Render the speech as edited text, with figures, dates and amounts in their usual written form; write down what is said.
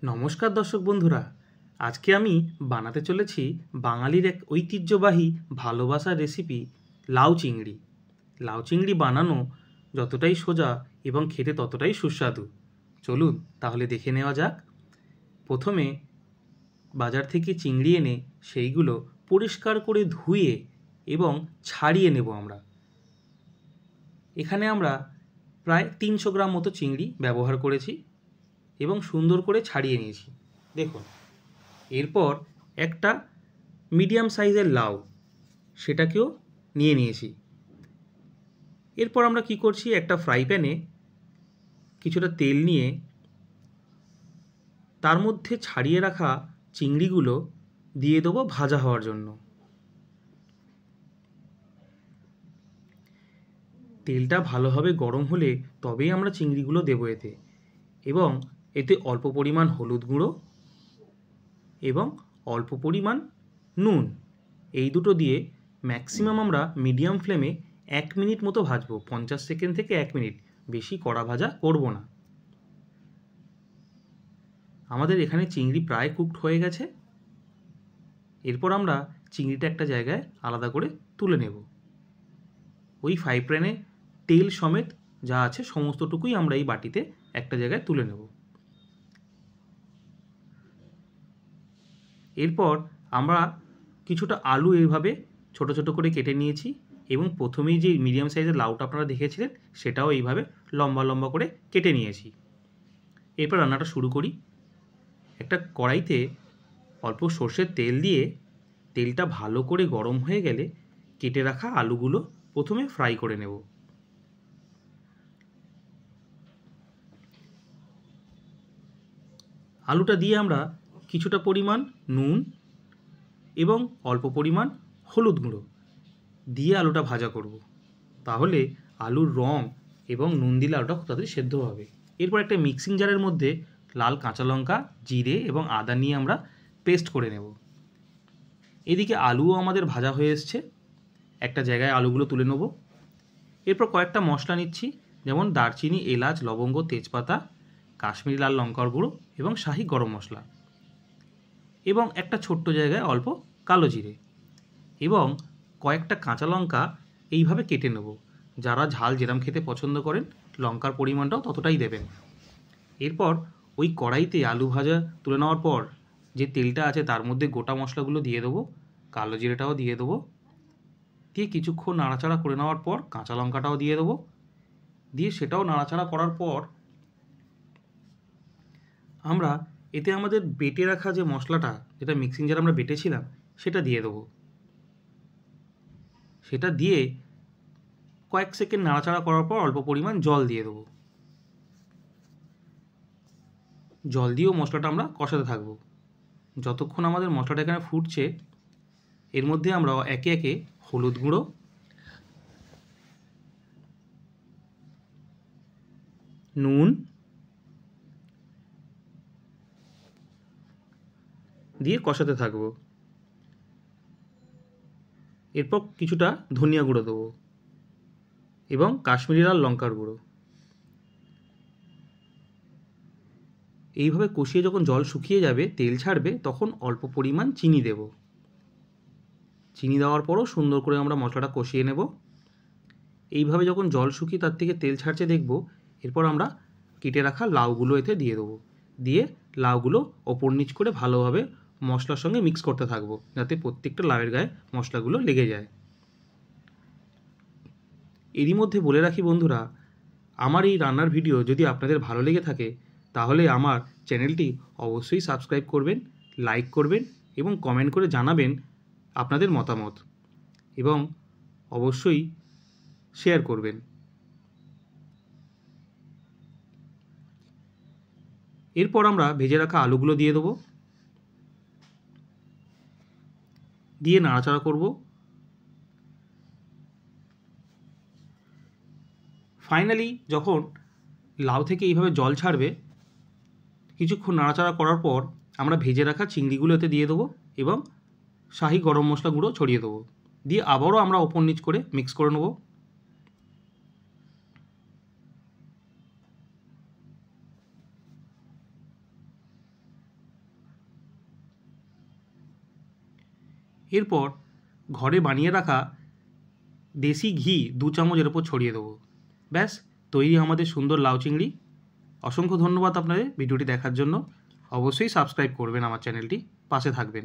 নমস্কার দর্শক বন্ধুরা, আজকে আমি বানাতে চলেছি বাঙালির এক ঐতিহ্যবাহী ভালোবাসার রেসিপি লাউ চিংড়ি। লাউ চিংড়ি বানানো যতটাই সোজা এবং খেতে ততটাই সুস্বাদু। চলুন তাহলে দেখে নেওয়া যাক। প্রথমে বাজার থেকে চিংড়ি এনে সেইগুলো পরিষ্কার করে ধুয়ে এবং ছাড়িয়ে নেব আমরা। এখানে আমরা প্রায় ৩০০ গ্রাম মতো চিংড়ি ব্যবহার করেছি এবং সুন্দর করে ছাড়িয়ে নিয়েছি। দেখুন, এরপর একটা মিডিয়াম সাইজের লাউ সেটাকেও নিয়ে নিয়েছি। এরপর আমরা কি করছি, একটা ফ্রাই প্যানে কিছুটা তেল নিয়ে তার মধ্যে ছাড়িয়ে রাখা চিংড়িগুলো দিয়ে দেবো ভাজা হওয়ার জন্য। তেলটা ভালোভাবে গরম হলে তবেই আমরা চিংড়িগুলো দেবো এতে, এবং এতে অল্প পরিমাণ হলুদ গুঁড়ো এবং অল্প পরিমাণ নুন, এই দুটো দিয়ে ম্যাক্সিমাম আমরা মিডিয়াম ফ্লেমে 1 মিনিট মতো ভাজবো। 50 সেকেন্ড থেকে 1 মিনিট, বেশি কড়া ভাজা করব না। আমাদের এখানে চিংড়ি প্রায় কুকড হয়ে গেছে। এরপর আমরা চিংড়িটা একটা জায়গায় আলাদা করে তুলে নেব। ওই ফ্রাই প্যানে তেল সমেত যা আছে সমস্তটুকুই আমরা এই বাটিতে একটা জায়গায় তুলে নেব। এরপর আমরা কিছুটা আলু এইভাবে ছোট ছোট করে কেটে নিয়েছি, এবং প্রথমেই যে মিডিয়াম সাইজের লাউটা আপনারা দেখেছিলেন সেটাও এইভাবে লম্বা লম্বা করে কেটে নিয়েছি। এরপর রান্নাটা শুরু করি। একটা কড়াইতে অল্প সর্ষের তেল দিয়ে তেলটা ভালো করে গরম হয়ে গেলে কেটে রাখা আলুগুলো প্রথমে ফ্রাই করে নেব। আলুটা দিয়ে আমরা কিছুটা পরিমাণ নুন এবং অল্প পরিমাণ হলুদ গুঁড়ো দিয়ে আলুটা ভাজা করব। তাহলে আলুর রং এবং নুন দিলে আলুটা খুব তাড়াতাড়ি সেদ্ধ হবে। এরপর একটা মিক্সিং জারের মধ্যে লাল কাঁচা লঙ্কা, জিরে এবং আদা নিয়ে আমরা পেস্ট করে নেব। এদিকে আলুও আমাদের ভাজা হয়ে এসছে, একটা জায়গায় আলুগুলো তুলে নেব। এরপর কয়েকটা মশলা নিচ্ছি, যেমন দারচিনি, এলাচ, লবঙ্গ, তেজপাতা, কাশ্মীরি লাল লঙ্কার গুঁড়ো এবং শাহি গরম মশলা, এবং একটা ছোট্ট জায়গায় অল্প কালো জিরে, এবং কয়েকটা কাঁচা লঙ্কা এইভাবে কেটে নেব। যারা ঝাল যেরম খেতে পছন্দ করেন লঙ্কার পরিমাণটাও ততটাই দেবেন। এরপর ওই কড়াইতে আলু ভাজা তুলে নেওয়ার পর যে তেলটা আছে তার মধ্যে গোটা মশলাগুলো দিয়ে দেবো, কালো জিরেটাও দিয়ে দেবো, দিয়ে কিছুক্ষণ নাড়াচাড়া করে নেওয়ার পর কাঁচা লঙ্কাটাও দিয়ে দেবো, দিয়ে সেটাও নাড়াচাড়া করার পর আমরা এতে আমাদের বেটে রাখা যে মশলাটা, যেটা মিক্সিং জারে আমরা বেটেছিলাম, সেটা দিয়ে দেবো। সেটা দিয়ে কয়েক সেকেন্ড নাড়াচাড়া করার পর অল্প পরিমাণ জল দিয়ে দেবো। জল দিয়েও মশলাটা আমরা কষাতে থাকবো। যতক্ষণ আমাদের মশলাটা এখানে ফুটছে, এর মধ্যে আমরা একে একে হলুদ গুঁড়ো, নুন দিয়ে কষাতে থাকবো। এরপর কিছুটা ধনিয়া গুঁড়ো দেবো এবং কাশ্মীরি লাল লঙ্কার গুঁড়ো। এইভাবে কষিয়ে যখন জল শুকিয়ে যাবে, তেল ছাড়বে, তখন অল্প পরিমাণ চিনি দেব। চিনি দেওয়ার পরও সুন্দর করে আমরা মশলাটা কষিয়ে নেব। এইভাবে যখন জল শুকিয়ে তার থেকে তেল ছাড়ছে দেখব, এরপর আমরা কেটে রাখা লাউগুলো এতে দিয়ে দেবো। দিয়ে লাউগুলো ওপর নিচ করে ভালোভাবে মশলার সঙ্গে মিক্স করতে থাকবো, যাতে প্রত্যেকটা লাউয়ের গায়ে মশলাগুলো লেগে যায়। এরই মধ্যে বলে রাখি বন্ধুরা, আমার এই রান্নার ভিডিও যদি আপনাদের ভালো লেগে থাকে তাহলে আমার চ্যানেলটি অবশ্যই সাবস্ক্রাইব করবেন, লাইক করবেন এবং কমেন্ট করে জানাবেন আপনাদের মতামত, এবং অবশ্যই শেয়ার করবেন। এরপর আমরা ভেজে রাখা আলুগুলো দিয়ে দেবো, দিয়ে নাড়াচাড়া করব। ফাইনালি যখন লাউ থেকে এইভাবে জল ছাড়বে, কিছুক্ষণ নাড়াচাড়া করার পর আমরা ভেজে রাখা চিংড়িগুলো এতে দিয়ে দেবো এবং শাহি গরম মশলা গুঁড়ো ছড়িয়ে দেবো। দিয়ে আবারও আমরা ওপর নিচ করে মিক্স করে নেব। এরপর ঘরে বানিয়ে রাখা দেশি ঘি 2 চামচ এর ওপর ছড়িয়ে দেবো। ব্যাস তৈরি আমাদের সুন্দর লাউ চিংড়ি। অসংখ্য ধন্যবাদ আপনাদের ভিডিওটি দেখার জন্য। অবশ্যই সাবস্ক্রাইব করবেন আমার চ্যানেলটি, পাশে থাকবেন।